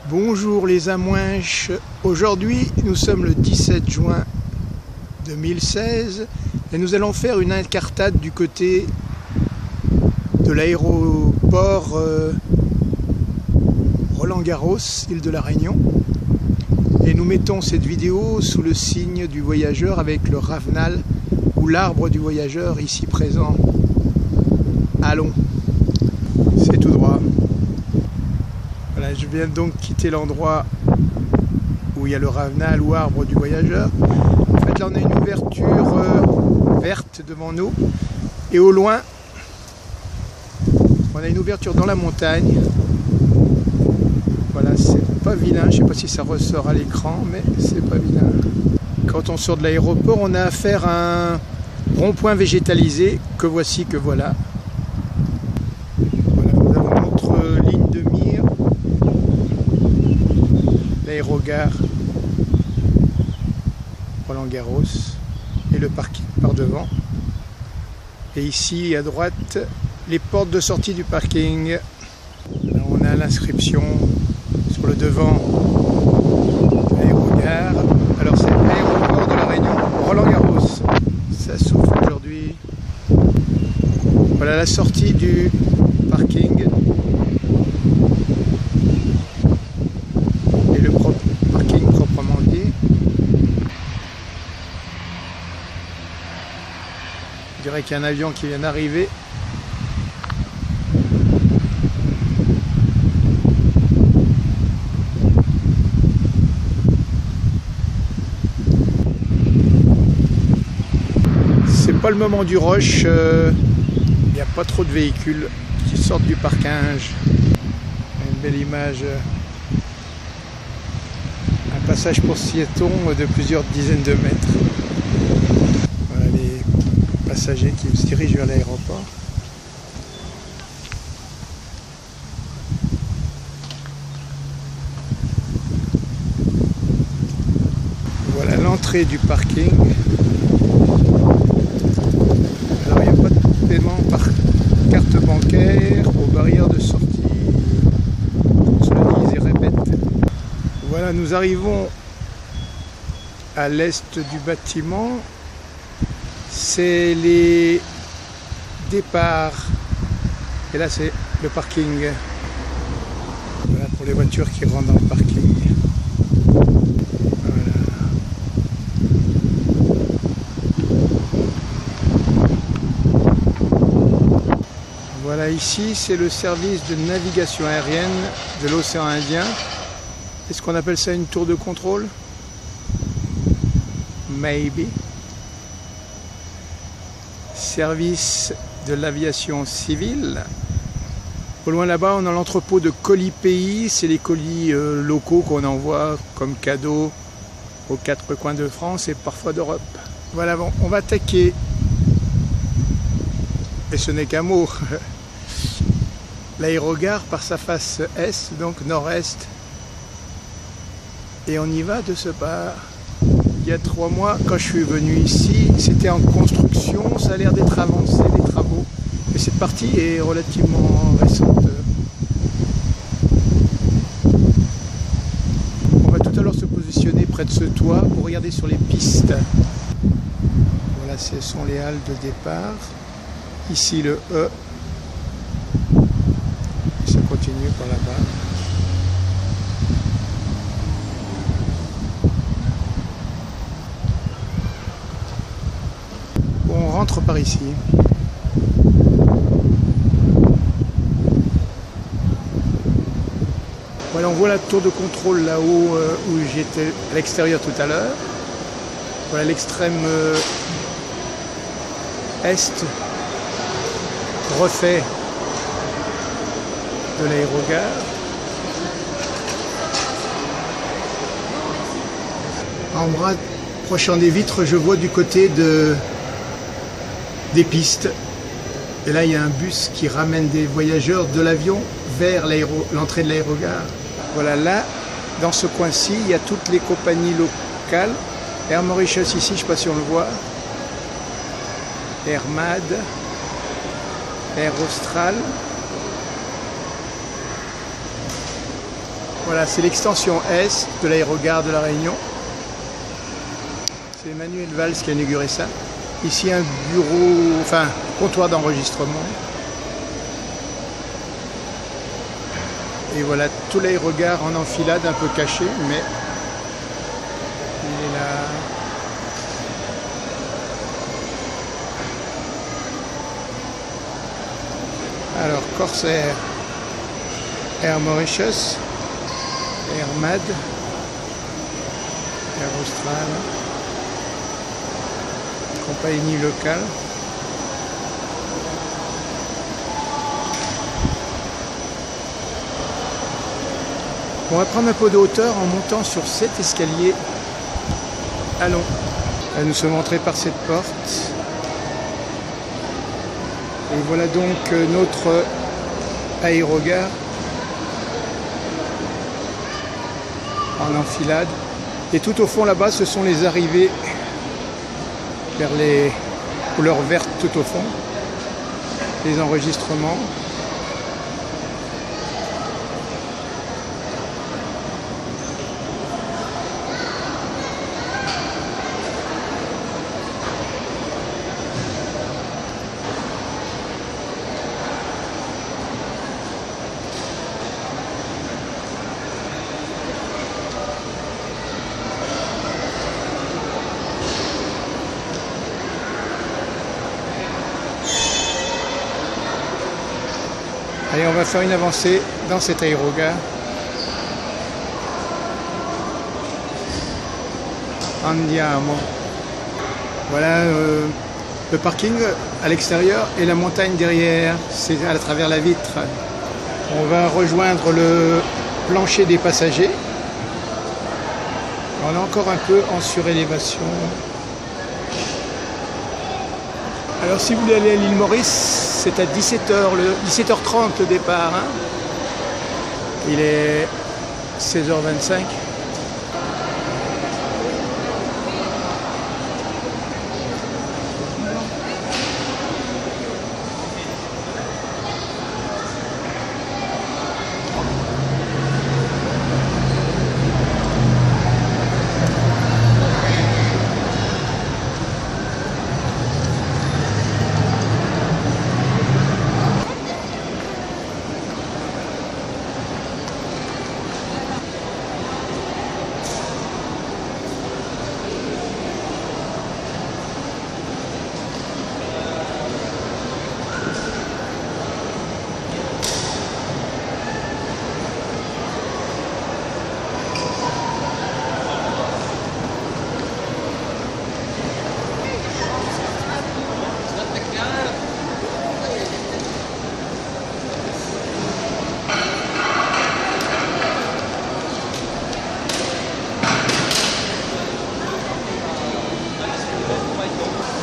Bonjour les Amouinches, aujourd'hui nous sommes le 17 juin 2016 et nous allons faire une incartade du côté de l'aéroport Roland-Garros, île de la Réunion. Et nous mettons cette vidéo sous le signe du voyageur avec le ravenal ou l'arbre du voyageur ici présent. Allons, c'est tout droit. Voilà, je viens donc quitter l'endroit où il y a le ravenal ou arbre du voyageur. En fait, là, on a une ouverture verte devant nous. Et au loin, on a une ouverture dans la montagne. Voilà, c'est pas vilain. Je ne sais pas si ça ressort à l'écran, mais c'est pas vilain. Quand on sort de l'aéroport, on a affaire à un rond-point végétalisé que voici, que voilà. Voilà, nous avons notre ligne de mire. L'aérogare Roland-Garros et le parking par devant. Et ici à droite, les portes de sortie du parking. Alors, on a l'inscription sur le devant de l'aérogare. Alors c'est l'aéroport de la Réunion Roland-Garros. Ça souffle aujourd'hui. Voilà la sortie du parking. Parking proprement dit. Je dirais qu'il y a un avion qui vient d'arriver. C'est pas le moment du rush. Il n'y a pas trop de véhicules qui sortent du parkage. Une belle image. Passage pour piétons de plusieurs dizaines de mètres. Voilà les passagers qui se dirigent vers l'aéroport. Voilà l'entrée du parking. Alors il n'y a pas de paiement par carte bancaire aux barrières de sortie. On se le dise et répète. Voilà, nous arrivons à l'est du bâtiment. C'est les départs. Et là, c'est le parking. Voilà pour les voitures qui rentrent dans le parking. Voilà. Voilà, ici, c'est le service de navigation aérienne de l'océan Indien. Est-ce qu'on appelle ça une tour de contrôle? Maybe. Service de l'aviation civile. Au loin là-bas, on a l'entrepôt de colis pays. C'est les colis locaux qu'on envoie comme cadeau aux quatre coins de France et parfois d'Europe. Voilà, bon, on va attaquer. Et ce n'est qu'un mot. L'aérogare par sa face est, donc nord-est. Et on y va de ce pas. Il y a 3 mois, quand je suis venu ici, c'était en construction, ça a l'air d'être avancé, les travaux. Mais cette partie est relativement récente. On va tout à l'heure se positionner près de ce toit pour regarder sur les pistes. Voilà, ce sont les halles de départ. Ici le E. Et ça continue par là-bas. On rentre par ici. Voilà, on voit la tour de contrôle là-haut où j'étais à l'extérieur tout à l'heure. Voilà l'extrême est refait de l'aérogare. En me rapprochant des vitres, je vois du côté des pistes. Et là, il y a un bus qui ramène des voyageurs de l'avion vers l'entrée de l'aérogare. Voilà, là, dans ce coin-ci, il y a toutes les compagnies locales. Air Mauritius ici, je ne sais pas si on le voit. Air Mad, Air Austral. Voilà, c'est l'extension Est de l'aérogare de La Réunion. C'est Emmanuel Valls qui a inauguré ça. Ici un bureau, enfin comptoir d'enregistrement. Et voilà tout l'aérogare en enfilade, un peu caché, mais il est là. Alors Corsair, Air Mauritius, Air Mad, Air Austral, compagnie locale. On va prendre un peu de hauteur en montant sur cet escalier. Allons. Là, nous sommes entrés par cette porte. Et voilà donc notre aérogare en enfilade. Et tout au fond là-bas, ce sont les arrivées vers les couleurs vertes tout au fond. Les enregistrements. Allez, on va faire une avancée dans cet aérogare. Andiamo. Voilà le parking à l'extérieur et la montagne derrière, c'est à travers la vitre. On va rejoindre le plancher des passagers. On est encore un peu en surélévation. Alors si vous voulez aller à l'île Maurice, c'est à 17h30 le départ. Hein. Il est 16h25.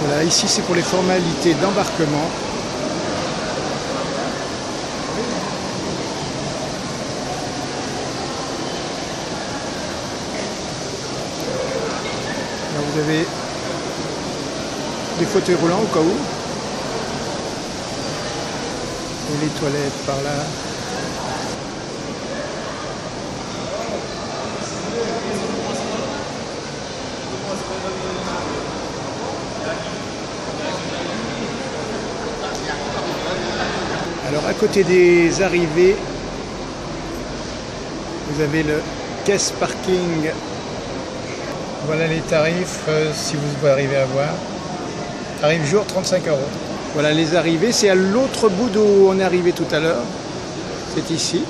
Voilà, ici c'est pour les formalités d'embarquement. Là, vous avez des fauteuils roulants au cas où. Et les toilettes par là. Alors à côté des arrivées, vous avez le caisse parking. Voilà les tarifs si vous arrivez à voir. Tarif jour 35 €. Voilà les arrivées, c'est à l'autre bout d'où on est arrivé tout à l'heure. C'est ici,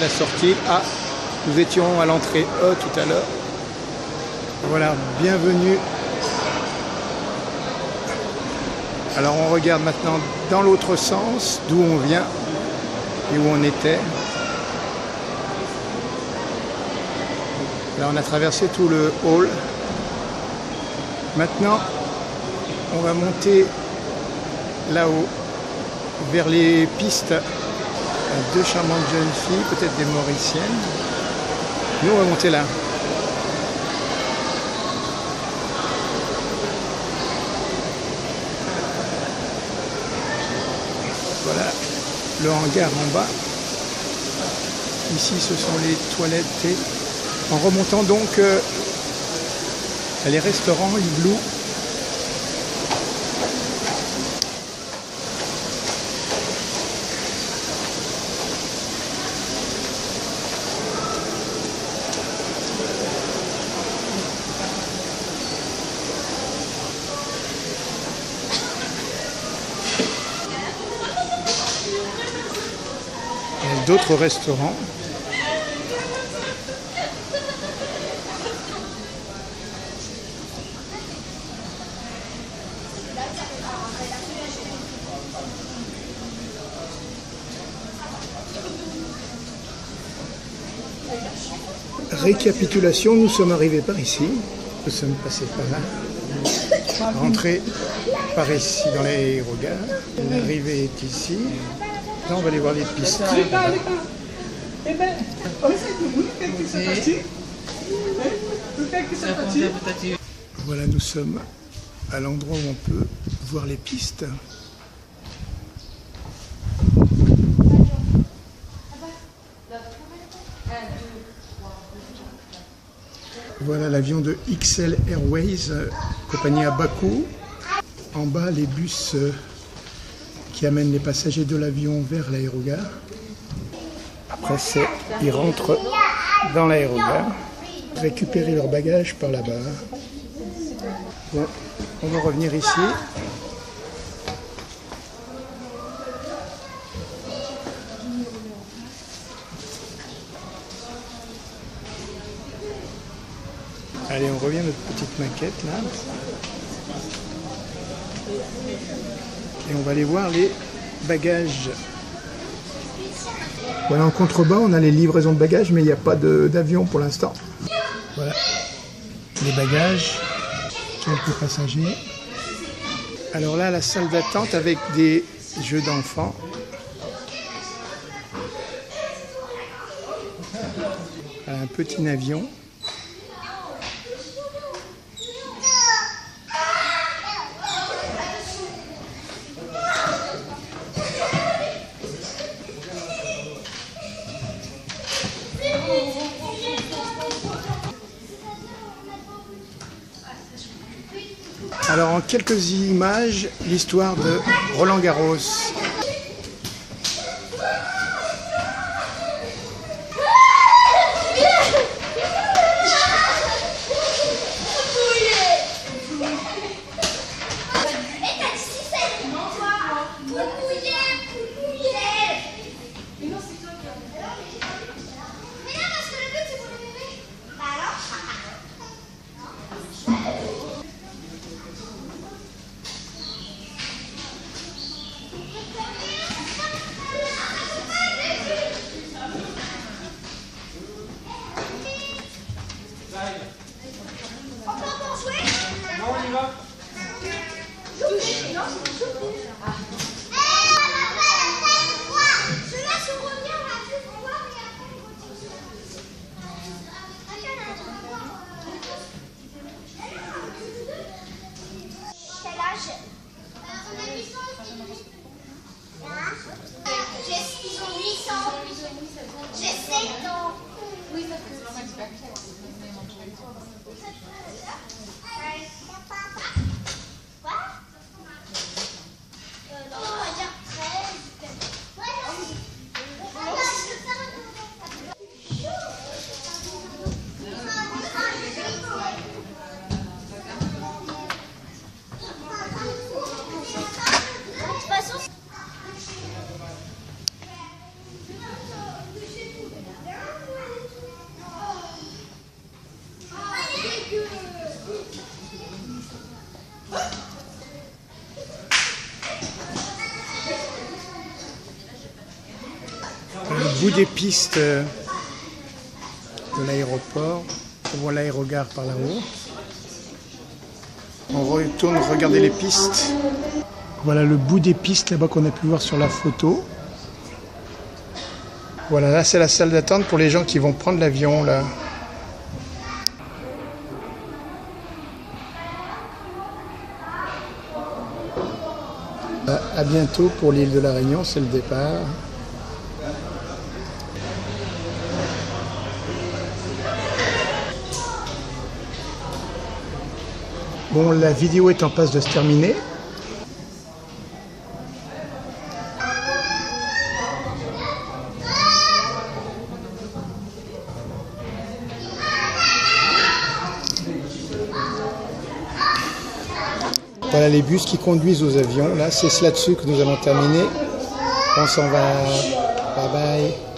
la sortie A. Nous étions à l'entrée E tout à l'heure. Voilà, bienvenue. Alors on regarde maintenant dans l'autre sens, d'où on vient et où on était. Là on a traversé tout le hall. Maintenant on va monter là-haut vers les pistes à deux charmantes jeunes filles, peut-être des Mauriciennes. Nous on va monter là. Voilà le hangar en bas. Ici, ce sont les toilettes. Et en remontant donc les restaurants Igloo. Il y a d'autres restaurants. Récapitulation, nous sommes arrivés par ici, nous sommes passés par là, rentrés par ici dans l'aérogare, l'arrivée est ici, là on va aller voir les pistes. Voilà, nous sommes à l'endroit où on peut voir les pistes. Voilà l'avion de XL Airways, compagnie à Bakou. En bas, les bus qui amènent les passagers de l'avion vers l'aérogare. Après, ils rentrent dans l'aérogare, récupérer leurs bagages par là-bas. Bon, on va revenir ici. Allez, on revient à notre petite maquette là. Et on va aller voir les bagages. Voilà, en contrebas, on a les livraisons de bagages, mais il n'y a pas d'avion pour l'instant. Voilà, les bagages, quelques passagers. Alors là, la salle d'attente avec des jeux d'enfants. Un petit avion. Alors en quelques images, l'histoire de Roland Garros. Au bout des pistes de l'aéroport, on voit l'aérogare par là-haut. On retourne regarder les pistes. Voilà le bout des pistes là-bas qu'on a pu voir sur la photo. Voilà, là c'est la salle d'attente pour les gens qui vont prendre l'avion là. À bientôt pour l'île de la Réunion, c'est le départ. Bon, la vidéo est en passe de se terminer. Voilà les bus qui conduisent aux avions. Là, c'est là-dessus que nous allons terminer. On s'en va. Bye bye.